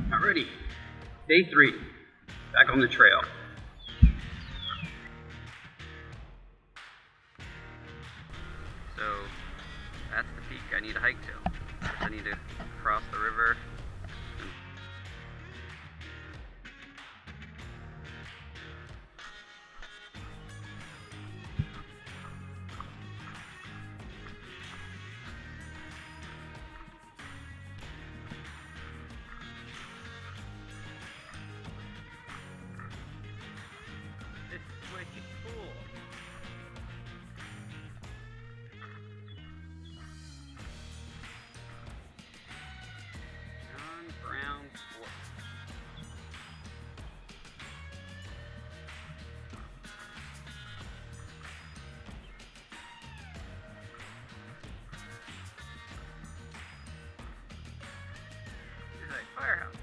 Alrighty, day 3, back on the trail. So that's the peak I need to hike to. I need to cross the river. This is wicked cool. Brown Fort. There's a firehouse.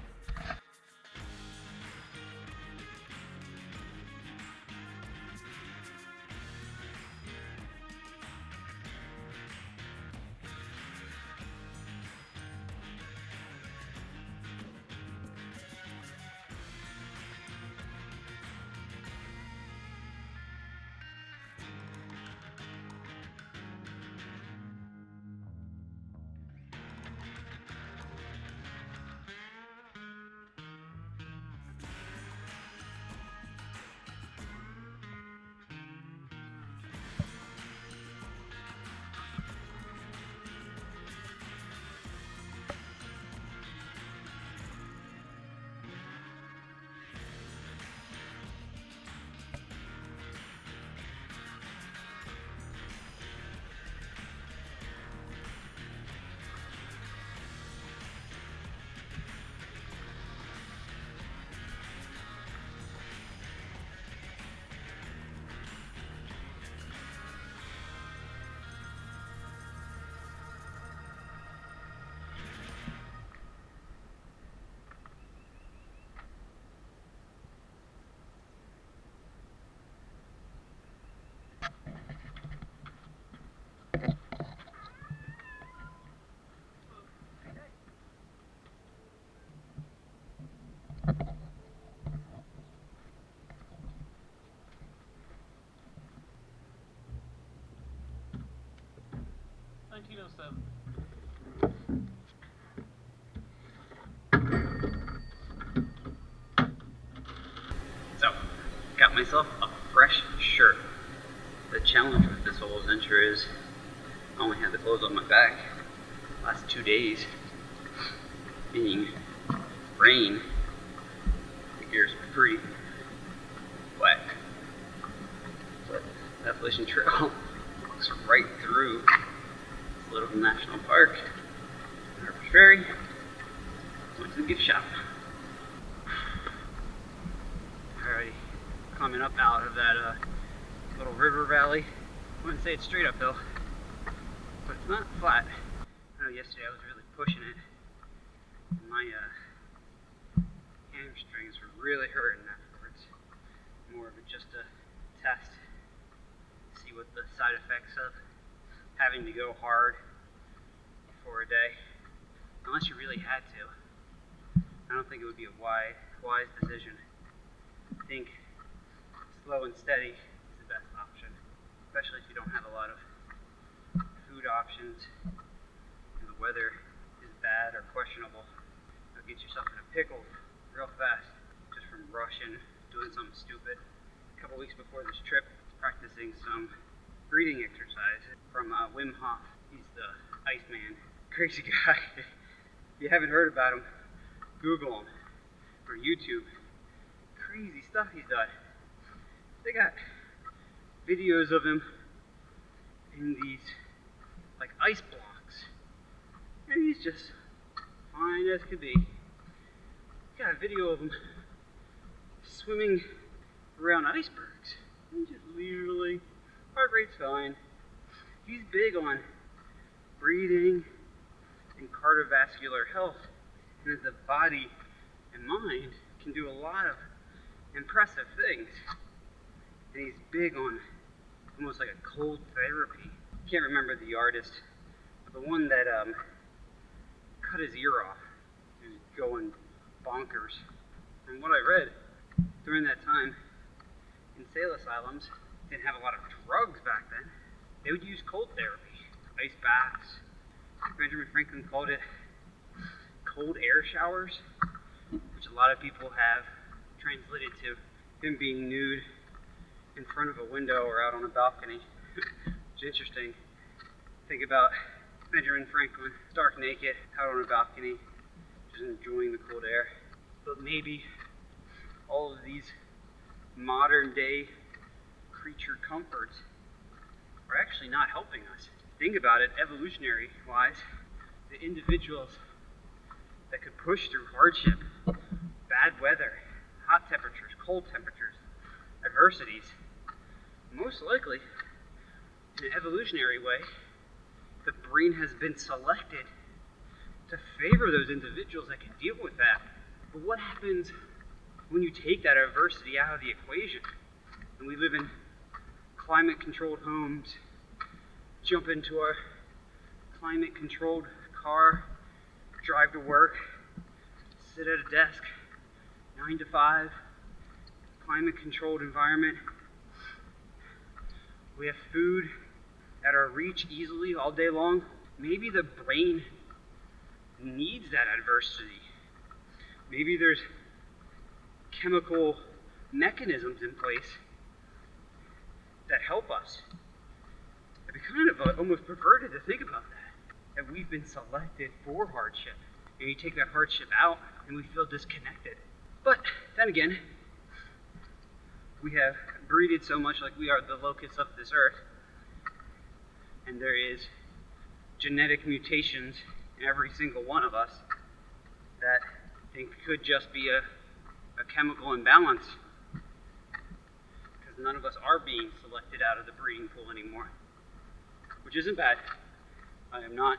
So, got myself a fresh shirt. The challenge with this whole adventure is I only had the clothes on my back. Last 2 days being rain, the gear's pretty wet. But the Appalachian Trail looks right through this little national park. Harper's Ferry. Went to the gift shop. Alrighty, coming up out of that little river valley. I wouldn't say it's straight uphill, but it's not flat. I know yesterday I was really pushing it. My hamstrings were really hurting afterwards. More of it just a test, see what the side effects of having to go hard for a day, unless you really had to. I don't think it would be a wise decision. I think slow and steady is the best option, especially if you don't have a lot of food options and the weather is bad or questionable. You'll get yourself in a pickle real fast just from rushing, doing something stupid. A couple weeks before this trip, practicing some breathing exercise from Wim Hof. He's the Iceman. Crazy guy. If you haven't heard about him, Google him or YouTube. Crazy stuff he's done. They got videos of him in these like ice blocks, and he's just fine as could be. Got a video of him swimming around icebergs. He's just leisurely, heart rate's fine. He's big on breathing and cardiovascular health, and that the body and mind can do a lot of impressive things. And he's big on almost like a cold therapy. Can't remember the artist, but the one that cut his ear off. He was going bonkers. From what I read, during that time, insane asylums didn't have a lot of drugs back then. They would use cold therapy, ice baths. Benjamin Franklin called it cold air showers, which a lot of people have translated to him being nude in front of a window or out on a balcony. It's interesting. Think about Benjamin Franklin, stark naked, out on a balcony, just enjoying the cold air. But maybe all of these modern day creature comforts are actually not helping us. Think about it, evolutionary wise, the individuals that could push through hardship, bad weather, hot temperatures, cold temperatures, adversities, most likely, in an evolutionary way, the brain has been selected to favor those individuals that can deal with that. But what happens when you take that adversity out of the equation and we live in climate-controlled homes, jump into our climate-controlled car, drive to work, sit at a desk, 9 to 5, climate-controlled environment. We have food at our reach easily all day long. Maybe the brain needs that adversity. Maybe there's chemical mechanisms in place that help us. It'd be kind of almost perverted to think about that we've been selected for hardship. And you take that hardship out and we feel disconnected. But then again, we have breeded so much like we are the locus of this earth, and there is genetic mutations in every single one of us that I think could just be a chemical imbalance, because none of us are being selected out of the breeding pool anymore, which isn't bad. I am not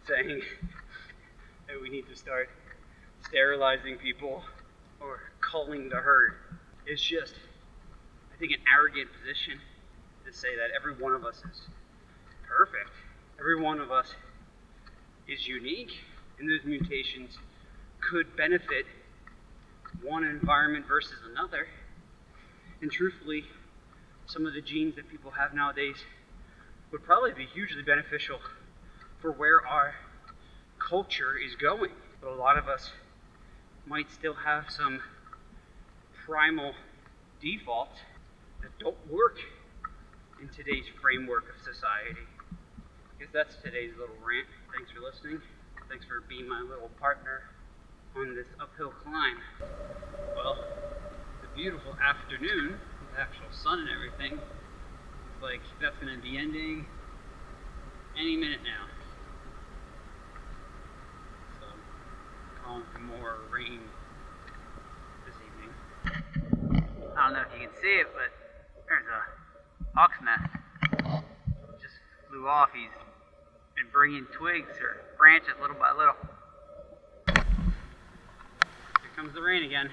saying that we need to start sterilizing people or culling the herd. It's just, I think, an arrogant position to say that every one of us is perfect. Every one of us is unique, and those mutations could benefit one environment versus another. And truthfully, some of the genes that people have nowadays would probably be hugely beneficial for where our culture is going. But a lot of us might still have some primal defaults that don't work in today's framework of society. I guess that's today's little rant. Thanks for listening. Thanks for being my little partner on this uphill climb. Well, the beautiful afternoon, with actual sun and everything, it's like that's going to be ending any minute now. So I'm calling for more rain this evening. I don't know if you can see it, but there's a hawk's nest. Just flew off. He's been bringing twigs or branches little by little. Here comes the rain again.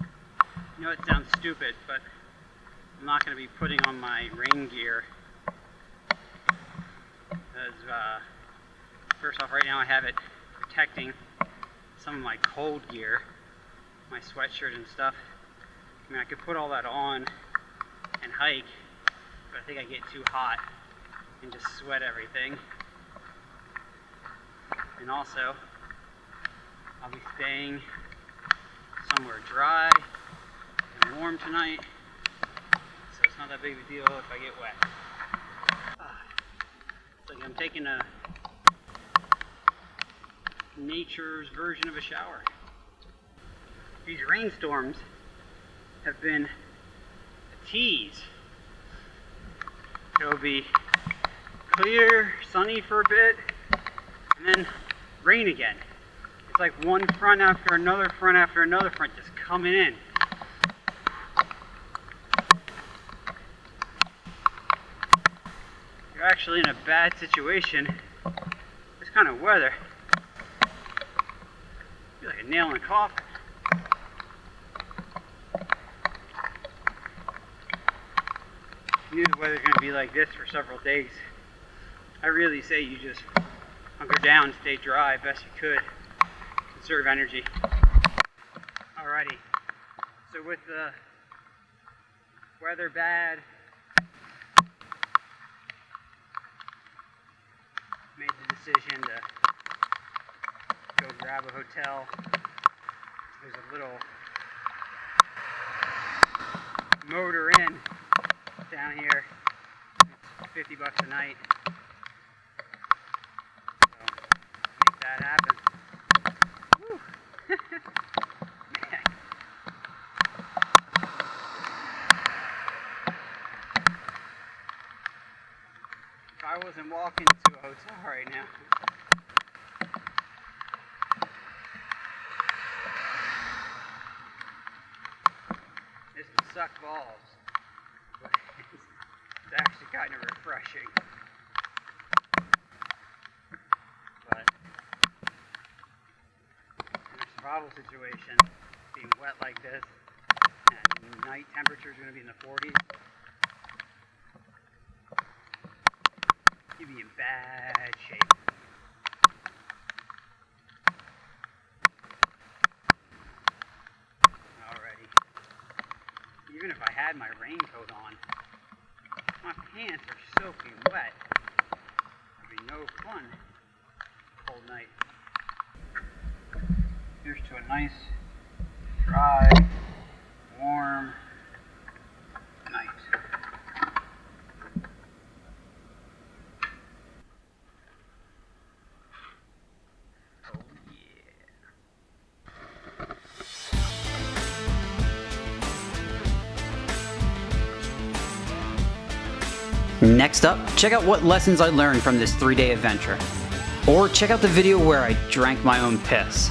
I know it sounds stupid, but I'm not going to be putting on my rain gear. Because, first off, right now I have it protecting some of my cold gear, my sweatshirt and stuff. I mean, I could put all that on and hike, but I think I get too hot and just sweat everything. And also, I'll be staying somewhere dry and warm tonight, so it's not that big of a deal if I get wet. It's like I'm taking a nature's version of a shower. These rainstorms have been a tease. It'll be clear, sunny for a bit, and then rain again. It's like one front after another front after another front just coming in. You're actually in a bad situation. This kind of weather, you're like a nail in a coffin. I knew the weather's going to be like this for several days. I really say you just hunker down, stay dry best you could, conserve energy. Alrighty, so with the weather bad, made the decision to go grab a hotel. There's a little motor inn down here. It's $50 a night. So make that happen. Woo. Man. If I wasn't walking to a hotel right now, this would suck balls, but it's actually kind of refreshing. But in a survival situation, being wet like this, and night temperature is going to be in the 40s, you'd be in bad shape. Alrighty. Even if I had my raincoat on, my pants are soaking wet. It'd be no fun. Cold night. Here's to a nice, dry, warm night. Oh yeah. Next up, check out what lessons I learned from this 3-day adventure. Or check out the video where I drank my own piss.